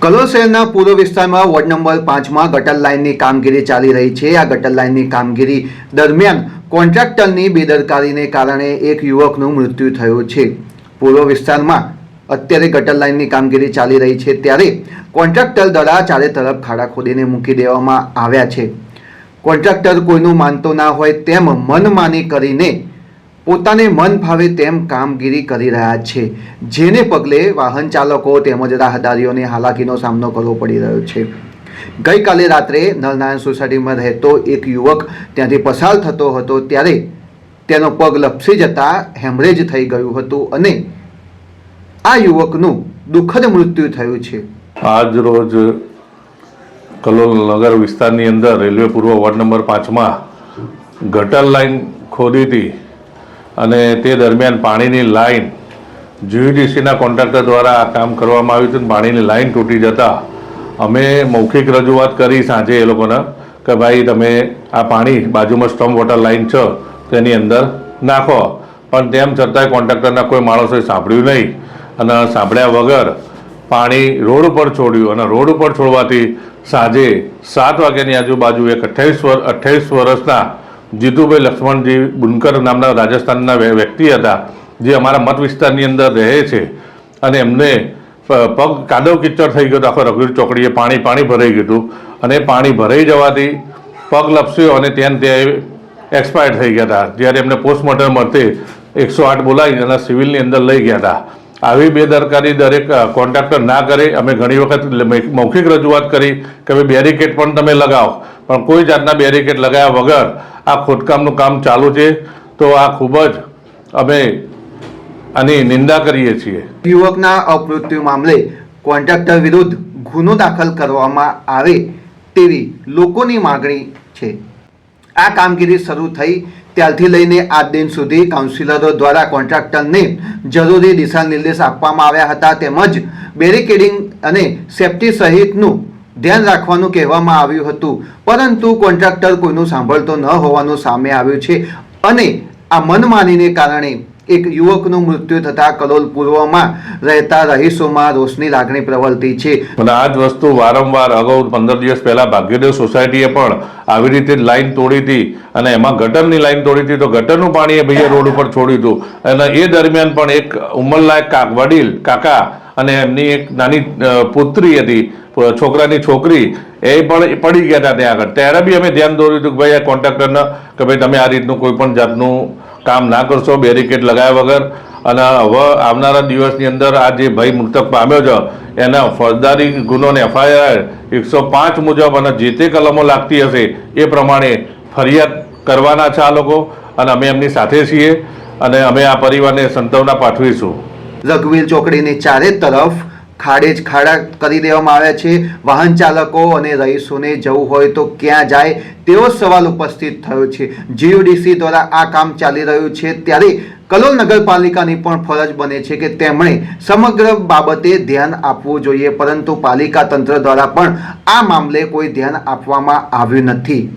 કલોલ શહેરના પૂર્વ વિસ્તારમાં વોર્ડ નંબર 5 માં ગટર લાઇનની કામગીરી ચાલી રહી છે। આ ગટર લાઇનની કામગીરી દરમિયાન કોન્ટ્રાક્ટરની બેદરકારીને કારણે એક યુવકનું મૃત્યુ થયું છે। પૂર્વ વિસ્તારમાં અત્યારે ગટર લાઇનની કામગીરી ચાલી રહી છે ત્યારે કોન્ટ્રાક્ટર દ્વારા ચારે તરફ ખાડા ખોદીને મૂકી દેવામાં આવ્યા છે। કોન્ટ્રાક્ટર કોઈનું માનતો ના હોય તેમ મનમાની કરીને પોતાને મન ફાવે તેમ કામગીરી કરી રહ્યા છે, જેને પગલે વાહન ચાલકો તેમજ રાહદારીઓને હાલાકીનો સામનો કરવો પડી રહ્યો છે। ગઈકાલે રાત્રે નરનારાયણ સોસાયટીમાં રહેતો એક યુવક ત્યાંથી પસાર થતો હતો ત્યારે તેનો પગ લપસી જતા હેમરેજ થઈ ગયું હતું અને આ યુવકનું દુઃખદ મૃત્યુ થયું છે। આજ રોજ કલોલ નગર વિસ્તારની અંદર રેલવે પૂર્વ વોર્ડ નંબર 5માં ગટર લાઇન ખોદી હતી અને તે દરમિયાન પાણીની લાઇન જીયુડીસીના કોન્ટ્રાક્ટર દ્વારા આ કામ કરવામાં આવ્યું હતું। પાણીની લાઇન તૂટી જતાં અમે મૌખિક રજૂઆત કરી સાંજે એ લોકોને કે ભાઈ તમે આ પાણી બાજુમાં સ્ટોમ વોટર લાઇન છે તેની અંદર નાખો, પણ તેમ છતાંય કોન્ટ્રાક્ટરના કોઈ માણસોએ સાંભળ્યું નહીં અને સાંભળ્યા વગર પાણી રોડ ઉપર છોડ્યું અને રોડ ઉપર છોડવાથી સાંજે 7 વાગ્યાની આજુબાજુ એક 28 વર્ષના જીતુભાઈ લક્ષ્મણજી બુનકર નામના રાજસ્થાનના વ્યક્તિ હતા, જે અમારા મત વિસ્તારની અંદર રહે છે અને એમને પગ કાદવ કિચડ થઈ ગયો, આખો રઘુવીર ચોકડીએ પાણી ભરાઈ ગયું હતું અને પાણી ભરાઈ જવાથી પગ લપસ્યો અને ત્યાં એક્સપાયર થઈ ગયા હતા। જ્યારે એમને પોસ્ટમોર્ટમ અર્થે 108 બોલાવી અને સિવિલની અંદર લઈ ગયા હતા। આવી બેદરકારી દરેક કોન્ટ્રાક્ટર ના કરે। અમે ઘણી વખત મૌખિક રજૂઆત કરી કે ભાઈ બેરિકેડ પણ તમે લગાવો, પણ કોઈ જાતના બેરિકેડ લગાવ્યા વગર આ ખોદકામનું કામ ચાલુ છે, તો આ ખૂબ જ અમે આની નિંદા કરીએ છીએ। યુવકના અપમૃત્યુ મામલે કોન્ટ્રાક્ટર વિરુદ્ધ ગુનો દાખલ કરવામાં આવે તેવી લોકોની માંગણી છે। આ કામગીરી શરૂ થઈ ત્યારથી લઈને આજ દિન સુધી કાઉન્સિલરો દ્વારા કોન્ટ્રાક્ટરને જરૂરી દિશા નિર્દેશ આપવામાં આવ્યા હતા, તેમજ બેરિકેડિંગ અને સેફટી સહિતનું ધ્યાન રાખવાનું કહેવામાં આવ્યું હતું, પરંતુ કોન્ટ્રાક્ટર કોઈનું સાંભળતો ન હોવાનું સામે આવ્યું છે અને આ મનમાનીને કારણે એક યુવકનું મૃત્યુ થતાં કલોલ પૂર્વમાં રહેતા રહીશોમાં રોષની લાગણી પ્રવર્તી છે। અને આ જ વસ્તુ વારંવાર અગાઉ 15 દિવસ પહેલાં ભાગ્યોદય સોસાયટીએ પણ આવી રીતે લાઈન તોડી હતી અને એમાં ગટરની લાઈન તોડી હતી, તો ગટરનું પાણી એ ભાઈએ રોડ ઉપર છોડ્યું હતું અને એ દરમિયાન પણ એક ઉંમરલાયક વડીલ કાકા અને એમની એક નાની પુત્રી હતી, છોકરાની છોકરી, એ પણ પડી ગયા હતા ત્યાં આગળ। ત્યારે બી અમે ધ્યાન દોર્યું હતું કે ભાઈ આ કોન્ટ્રાક્ટરને કે ભાઈ તમે આ રીતનું કોઈ પણ જાતનું કામ ના કરશો બેરિકેડ લગાવ્યા વગર। અને હવે આવનારા દિવસની અંદર આ જે ભાઈ મૃતક પામ્યો છે એના ફોજદારી ગુનોને FIR 105 મુજબ અને જે તે કલમો લાગતી હશે એ પ્રમાણે ફરિયાદ કરવાના છે આ લોકો, અને અમે એમની સાથે છીએ અને અમે આ પરિવારને સંતાવના પાઠવીશું। રઘુવીર ચોકડીની ચારે તરફ ખાડા કરી દેવામાં આવ્યા છે। વાહન ચાલકો અને રહીશોને જવું હોય તો ક્યાં જાય તેવો સવાલ ઉપસ્થિત થયો છે। જીયુડીસી દ્વારા આ કામ ચાલી રહ્યું છે ત્યારે કલોલ નગરપાલિકાની પણ ફરજ બને છે કે તેમણે સમગ્ર બાબતે ધ્યાન આપવું જોઈએ, પરંતુ પાલિકા તંત્ર દ્વારા પણ આ મામલે કોઈ ધ્યાન આપવામાં આવ્યું નથી।